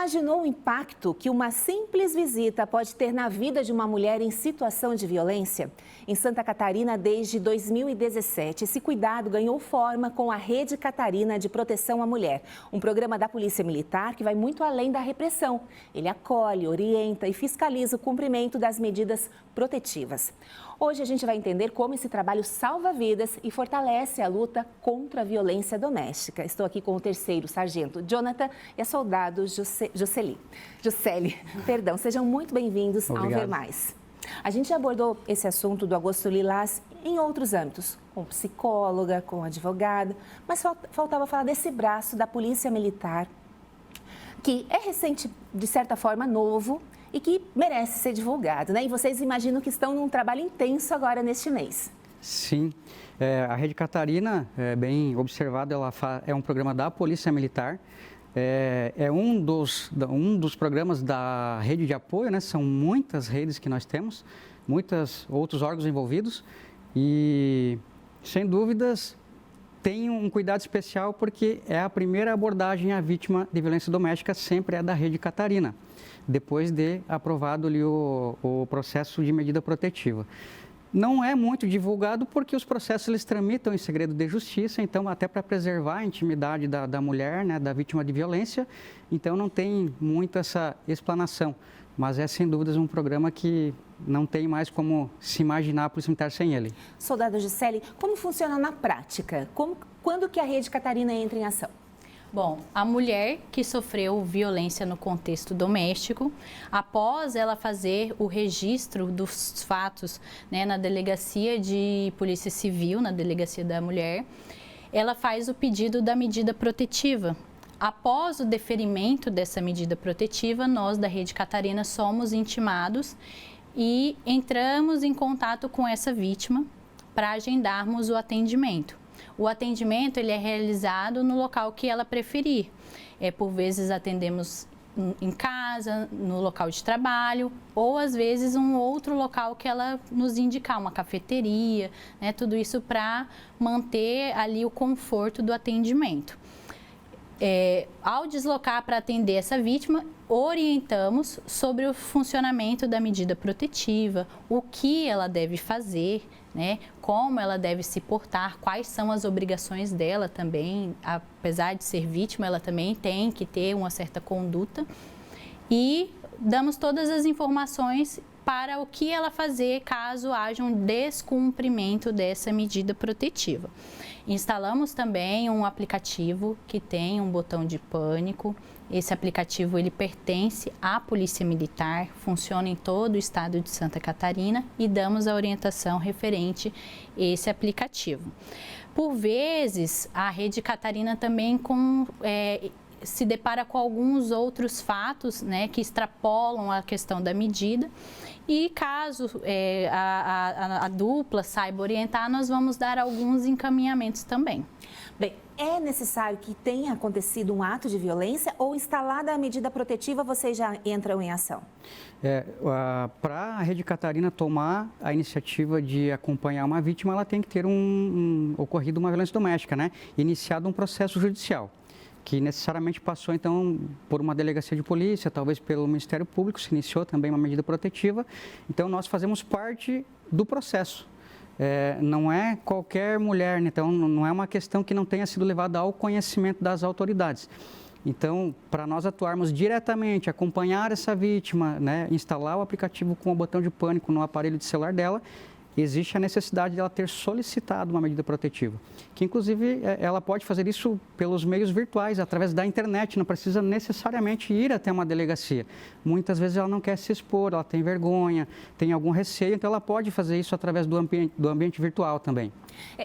imaginou o impacto que uma simples visita pode ter na vida de uma mulher em situação de violência? Em Santa Catarina, desde 2017, esse cuidado ganhou forma com a Rede Catarina de Proteção à Mulher, um programa da Polícia Militar que vai muito além da repressão. Ele acolhe, orienta e fiscaliza o cumprimento das medidas protetivas. Hoje a gente vai entender como esse trabalho salva vidas e fortalece a luta contra a violência doméstica. Estou aqui com o terceiro sargento Jonathan e a soldado Jusceli. Perdão, sejam muito bem-vindos ao Ver Mais. A gente já abordou esse assunto do Agosto Lilás em outros âmbitos, com psicóloga, com advogada, mas faltava falar desse braço da Polícia Militar, que é recente, de certa forma, novo, e que merece ser divulgado, né? E vocês imaginam que estão num trabalho intenso agora neste mês. Sim, a Rede Catarina, bem observado, ela é um programa da Polícia Militar, é um dos programas da rede de apoio, né? São muitas redes que nós temos, muitos outros órgãos envolvidos e, sem dúvidas, tem um cuidado especial porque é a primeira abordagem à vítima de violência doméstica, sempre é da Rede Catarina, depois de aprovado ali o processo de medida protetiva. Não é muito divulgado porque os processos eles tramitam em segredo de justiça, então até para preservar a intimidade da mulher, né, da vítima de violência, então não tem muito essa explanação. Mas é sem dúvidas um programa que não tem mais como se imaginar a Polícia Militar sem ele. Soldado Jusceli, como funciona na prática? Quando que a Rede Catarina entra em ação? Bom, a mulher que sofreu violência no contexto doméstico, após ela fazer o registro dos fatos, né, na Delegacia de Polícia Civil, na Delegacia da Mulher, ela faz o pedido da medida protetiva. Após o deferimento dessa medida protetiva, nós da Rede Catarina somos intimados e entramos em contato com essa vítima para agendarmos o atendimento. O atendimento ele é realizado no local que ela preferir. Por vezes atendemos em casa, no local de trabalho, ou às vezes um outro local que ela nos indicar, uma cafeteria, né? Tudo isso para manter ali o conforto do atendimento. Ao deslocar para atender essa vítima, orientamos sobre o funcionamento da medida protetiva, o que ela deve fazer, né? Como ela deve se portar, quais são as obrigações dela também, apesar de ser vítima, ela também tem que ter uma certa conduta e damos todas as informações para o que ela fazer caso haja um descumprimento dessa medida protetiva. Instalamos também um aplicativo que tem um botão de pânico. Esse aplicativo ele pertence à Polícia Militar, funciona em todo o estado de Santa Catarina e damos a orientação referente a esse aplicativo. Por vezes, a Rede Catarina também se depara com alguns outros fatos, né, que extrapolam a questão da medida. E caso a dupla saiba orientar, nós vamos dar alguns encaminhamentos também. Bem, é necessário que tenha acontecido um ato de violência ou instalada a medida protetiva, vocês já entram em ação? Para a Rede Catarina tomar a iniciativa de acompanhar uma vítima, ela tem que ter ocorrido uma violência doméstica, né? Iniciado um processo judicial, que necessariamente passou, então, por uma delegacia de polícia, talvez pelo Ministério Público, se iniciou também uma medida protetiva. Então, nós fazemos parte do processo. Não é qualquer mulher, né? Então, não é uma questão que não tenha sido levada ao conhecimento das autoridades. Então, para nós atuarmos diretamente, acompanhar essa vítima, né? Instalar o aplicativo com o botão de pânico no aparelho de celular dela, existe a necessidade de ela ter solicitado uma medida protetiva, que inclusive ela pode fazer isso pelos meios virtuais, através da internet, não precisa necessariamente ir até uma delegacia. Muitas vezes ela não quer se expor, ela tem vergonha, tem algum receio, então ela pode fazer isso através do ambiente virtual também.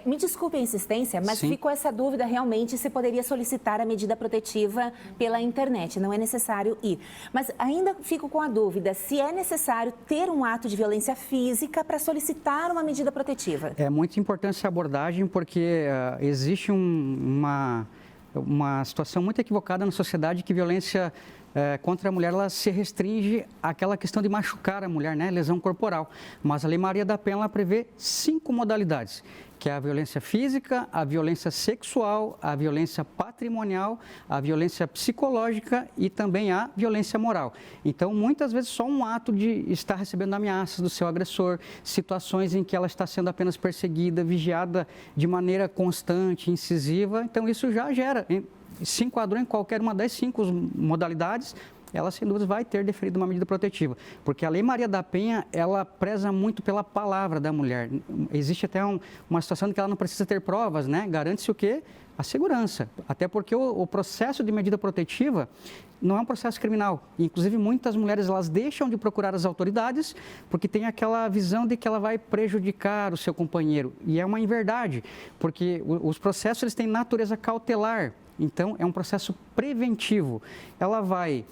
Me desculpe a insistência, mas Sim. Ficou essa dúvida realmente se poderia solicitar a medida protetiva pela internet, não é necessário ir. Mas ainda fico com a dúvida se é necessário ter um ato de violência física para solicitar uma medida protetiva. É muito importante essa abordagem porque existe uma situação muito equivocada na sociedade que violência contra a mulher, ela se restringe àquela questão de machucar a mulher, né? Lesão corporal. Mas a Lei Maria da Penha, ela prevê 5 modalidades, que é a violência física, a violência sexual, a violência patrimonial, a violência psicológica e também a violência moral. Então, muitas vezes, só um ato de estar recebendo ameaças do seu agressor, situações em que ela está sendo apenas perseguida, vigiada de maneira constante, incisiva, então isso já gera, se enquadrou em qualquer uma das 5 modalidades, ela, sem dúvida, vai ter deferido uma medida protetiva. Porque a Lei Maria da Penha, ela preza muito pela palavra da mulher. Existe até uma situação em que ela não precisa ter provas, né? Garante-se o quê? A segurança. Até porque o processo de medida protetiva não é um processo criminal. Inclusive, muitas mulheres, elas deixam de procurar as autoridades porque tem aquela visão de que ela vai prejudicar o seu companheiro. E é uma inverdade, porque os processos, eles têm natureza cautelar. Então, é um processo preventivo. Ela vai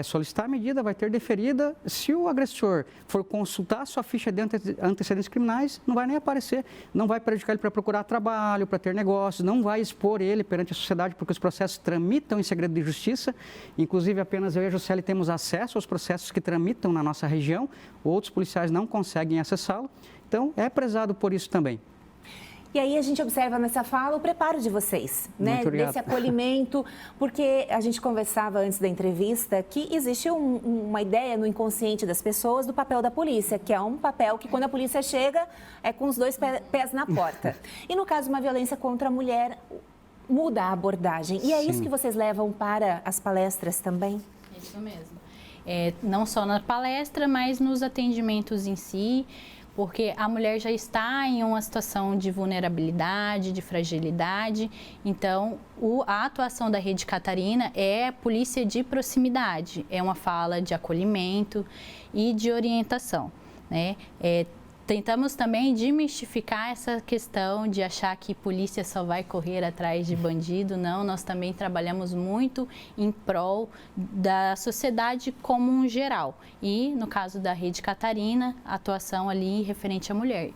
solicitar a medida, vai ter deferida. Se o agressor for consultar a sua ficha de antecedentes criminais, não vai nem aparecer, não vai prejudicar ele para procurar trabalho, para ter negócios, não vai expor ele perante a sociedade, porque os processos tramitam em segredo de justiça. Inclusive, apenas eu e a Juscelia temos acesso aos processos que tramitam na nossa região, outros policiais não conseguem acessá-lo. Então, é prezado por isso também. E aí a gente observa nessa fala o preparo de vocês, né? Muito obrigado. Desse acolhimento, porque a gente conversava antes da entrevista que existe uma ideia no inconsciente das pessoas do papel da polícia, que é um papel que quando a polícia chega é com os 2 pés na porta. E no caso de uma violência contra a mulher, muda a abordagem. E é Sim. isso que vocês levam para as palestras também? Isso mesmo. Não só na palestra, mas nos atendimentos em si, porque a mulher já está em uma situação de vulnerabilidade, de fragilidade. Então, a atuação da Rede Catarina é polícia de proximidade, é uma fala de acolhimento e de orientação, né? Tentamos também desmistificar essa questão de achar que polícia só vai correr atrás de bandido. Não, nós também trabalhamos muito em prol da sociedade como um geral. E, no caso da Rede Catarina, a atuação ali referente à mulher,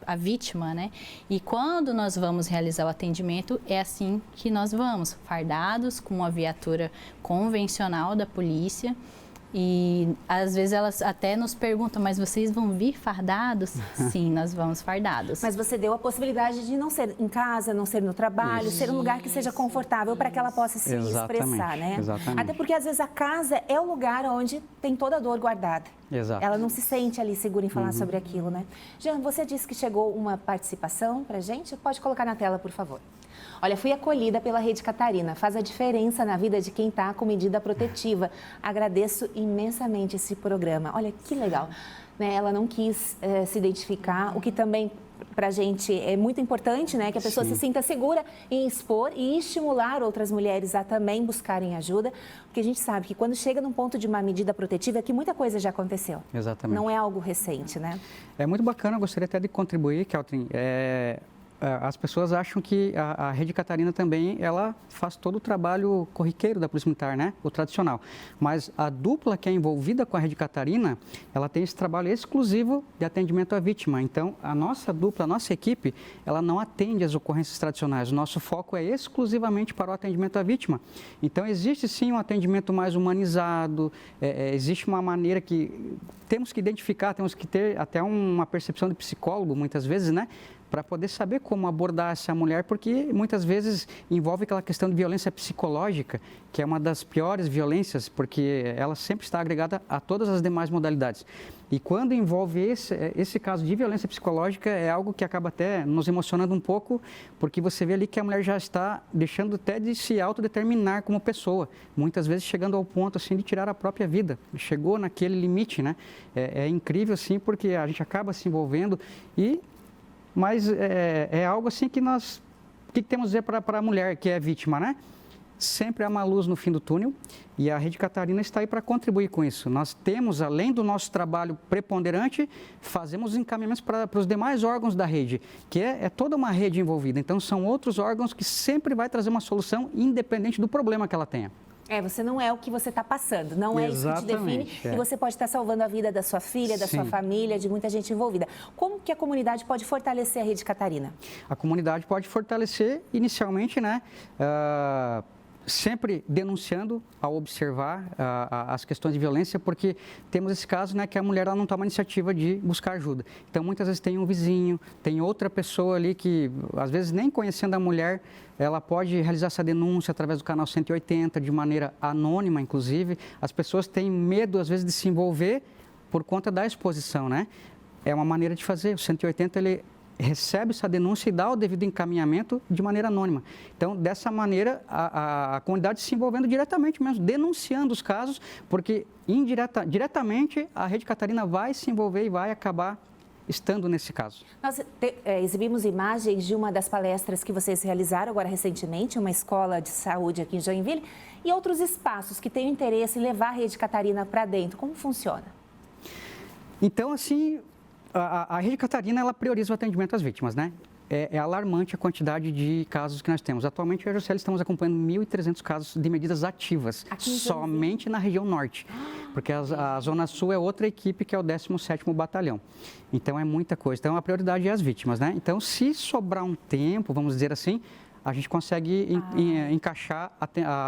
a vítima, né? E quando nós vamos realizar o atendimento, é assim que nós vamos, fardados com uma viatura convencional da polícia. E às vezes elas até nos perguntam, mas vocês vão vir fardados? Sim, nós vamos fardados. Mas você deu a possibilidade de não ser em casa, não ser no trabalho, ser um lugar que seja confortável para que ela possa se expressar, né? Exatamente. Até porque às vezes a casa é o lugar onde tem toda a dor guardada. Exato. Ela não se sente ali segura em falar sobre aquilo, né? Jean, você disse que chegou uma participação para a gente? Pode colocar na tela, por favor. Olha, fui acolhida pela Rede Catarina. Faz a diferença na vida de quem está com medida protetiva. Agradeço imensamente esse programa. Olha, que legal. Né? Ela não quis se identificar, o que também para a gente é muito importante, né? Que a pessoa se sinta segura em expor e estimular outras mulheres a também buscarem ajuda. Porque a gente sabe que quando chega num ponto de uma medida protetiva é que muita coisa já aconteceu. Exatamente. Não é algo recente, né? É muito bacana, eu gostaria até de contribuir, Keltrin. As pessoas acham que a Rede Catarina também, ela faz todo o trabalho corriqueiro da Polícia Militar, né? O tradicional. Mas a dupla que é envolvida com a Rede Catarina, ela tem esse trabalho exclusivo de atendimento à vítima. Então, a nossa dupla, a nossa equipe, ela não atende às ocorrências tradicionais. O nosso foco é exclusivamente para o atendimento à vítima. Então, existe sim um atendimento mais humanizado, existe uma maneira que temos que identificar, temos que ter até uma percepção de psicólogo, muitas vezes, né? Para poder saber como abordar essa mulher, porque muitas vezes envolve aquela questão de violência psicológica, que é uma das piores violências, porque ela sempre está agregada a todas as demais modalidades. E quando envolve esse caso de violência psicológica, é algo que acaba até nos emocionando um pouco, porque você vê ali que a mulher já está deixando até de se autodeterminar como pessoa, muitas vezes chegando ao ponto assim de tirar a própria vida. Chegou naquele limite, né? É incrível assim, porque a gente acaba se envolvendo mas é algo assim que nós... O que temos a dizer para a mulher que é vítima, né? Sempre há uma luz no fim do túnel e a Rede Catarina está aí para contribuir com isso. Nós temos, além do nosso trabalho preponderante, fazemos encaminhamentos para os demais órgãos da rede, que é toda uma rede envolvida. Então, são outros órgãos que sempre vai trazer uma solução independente do problema que ela tenha. Você não é o que você está passando, não é isso que te define e você pode estar salvando a vida da sua filha, da sua família, de muita gente envolvida. Como que a comunidade pode fortalecer a Rede Catarina? A comunidade pode fortalecer inicialmente, né, sempre denunciando ao observar as questões de violência, porque temos esse caso, né, que a mulher ela não toma a iniciativa de buscar ajuda. Então, muitas vezes tem um vizinho, tem outra pessoa ali que, às vezes, nem conhecendo a mulher, ela pode realizar essa denúncia através do canal 180, de maneira anônima, inclusive. As pessoas têm medo, às vezes, de se envolver por conta da exposição, né? É uma maneira de fazer. O 180, ele recebe essa denúncia e dá o devido encaminhamento de maneira anônima. Então, dessa maneira, a comunidade se envolvendo diretamente mesmo, denunciando os casos, porque diretamente a Rede Catarina vai se envolver e vai acabar estando nesse caso. Nós exibimos imagens de uma das palestras que vocês realizaram agora recentemente, uma escola de saúde aqui em Joinville, e outros espaços que têm interesse em levar a Rede Catarina para dentro. Como funciona? Então, assim, a Rede Catarina, ela prioriza o atendimento às vítimas, né? É alarmante a quantidade de casos que nós temos. Atualmente, eu e a Jocely estamos acompanhando 1.300 casos de medidas ativas, somente na região norte, porque a Zona Sul é outra equipe, que é o 17º Batalhão. Então, é muita coisa. Então, a prioridade é as vítimas, né? Então, se sobrar um tempo, vamos dizer assim, a gente consegue encaixar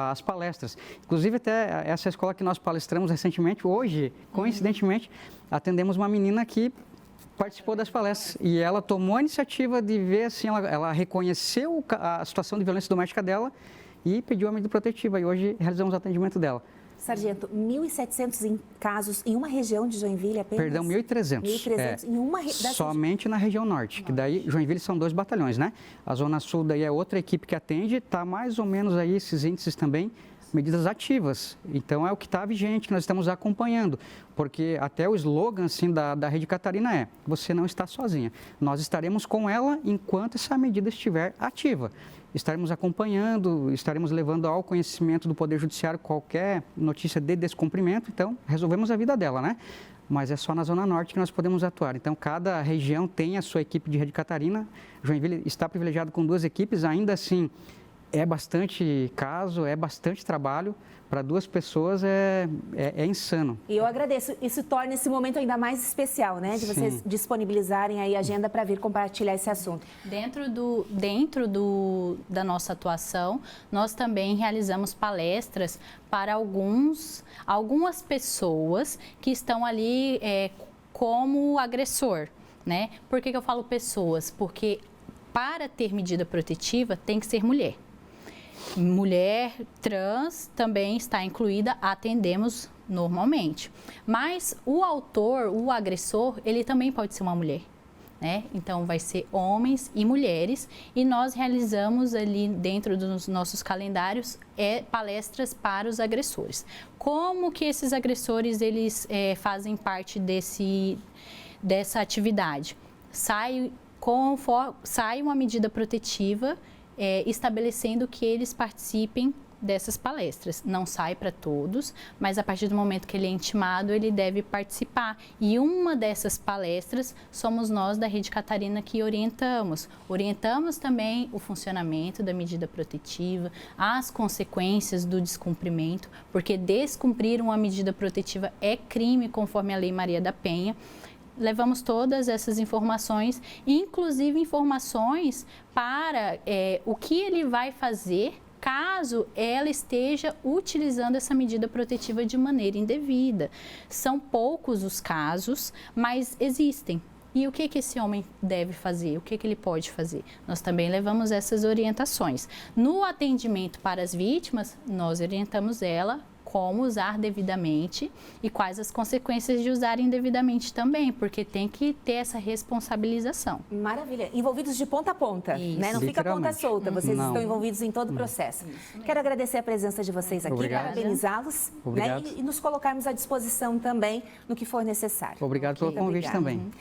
as palestras. Inclusive, até essa escola que nós palestramos recentemente, hoje, coincidentemente, atendemos uma menina que participou das palestras e ela tomou a iniciativa de ver, assim, ela reconheceu a situação de violência doméstica dela e pediu a medida protetiva, e hoje realizamos o atendimento dela. Sargento, 1.700 casos em uma região de Joinville apenas? Perdão, 1.300. 1.300 em uma região? Somente na região norte, que daí Joinville são 2 batalhões, né? A Zona Sul daí é outra equipe que atende, está mais ou menos aí esses índices também, medidas ativas. Então, é o que está vigente, que nós estamos acompanhando, porque até o slogan, assim, da Rede Catarina é: você não está sozinha, nós estaremos com ela enquanto essa medida estiver ativa. Estaremos acompanhando, estaremos levando ao conhecimento do Poder Judiciário qualquer notícia de descumprimento, então, resolvemos a vida dela, né? Mas é só na Zona Norte que nós podemos atuar. Então, cada região tem a sua equipe de Rede Catarina. Joinville está privilegiado com 2 equipes, ainda assim, é bastante caso, é bastante trabalho. Para 2 pessoas é insano. E eu agradeço. Isso torna esse momento ainda mais especial, né? De vocês disponibilizarem aí a agenda para vir compartilhar esse assunto. Dentro da nossa atuação, nós também realizamos palestras para algumas pessoas que estão ali como agressor, né? Por que eu falo pessoas? Porque para ter medida protetiva tem que ser mulher. Mulher trans também está incluída, atendemos normalmente. Mas o autor, o agressor, ele também pode ser uma mulher, né? Então, vai ser homens e mulheres, e nós realizamos ali dentro dos nossos calendários palestras para os agressores. Como que esses agressores, eles fazem parte dessa atividade? Sai uma medida protetiva estabelecendo que eles participem dessas palestras. Não sai para todos, mas a partir do momento que ele é intimado, ele deve participar. E uma dessas palestras somos nós da Rede Catarina que orientamos. Orientamos também o funcionamento da medida protetiva, as consequências do descumprimento, porque descumprir uma medida protetiva é crime conforme a Lei Maria da Penha. Levamos todas essas informações, inclusive informações para o que ele vai fazer caso ela esteja utilizando essa medida protetiva de maneira indevida. São poucos os casos, mas existem. E o que esse homem deve fazer? O que ele pode fazer? Nós também levamos essas orientações. No atendimento para as vítimas, nós orientamos ela como usar devidamente e quais as consequências de usar indevidamente também, porque tem que ter essa responsabilização. Maravilha. Envolvidos de ponta a ponta, né? Não fica ponta solta, vocês estão envolvidos em todo o processo. Quero agradecer a presença de vocês aqui, parabenizá-los, né? E nos colocarmos à disposição também no que for necessário. Obrigado pelo convite também.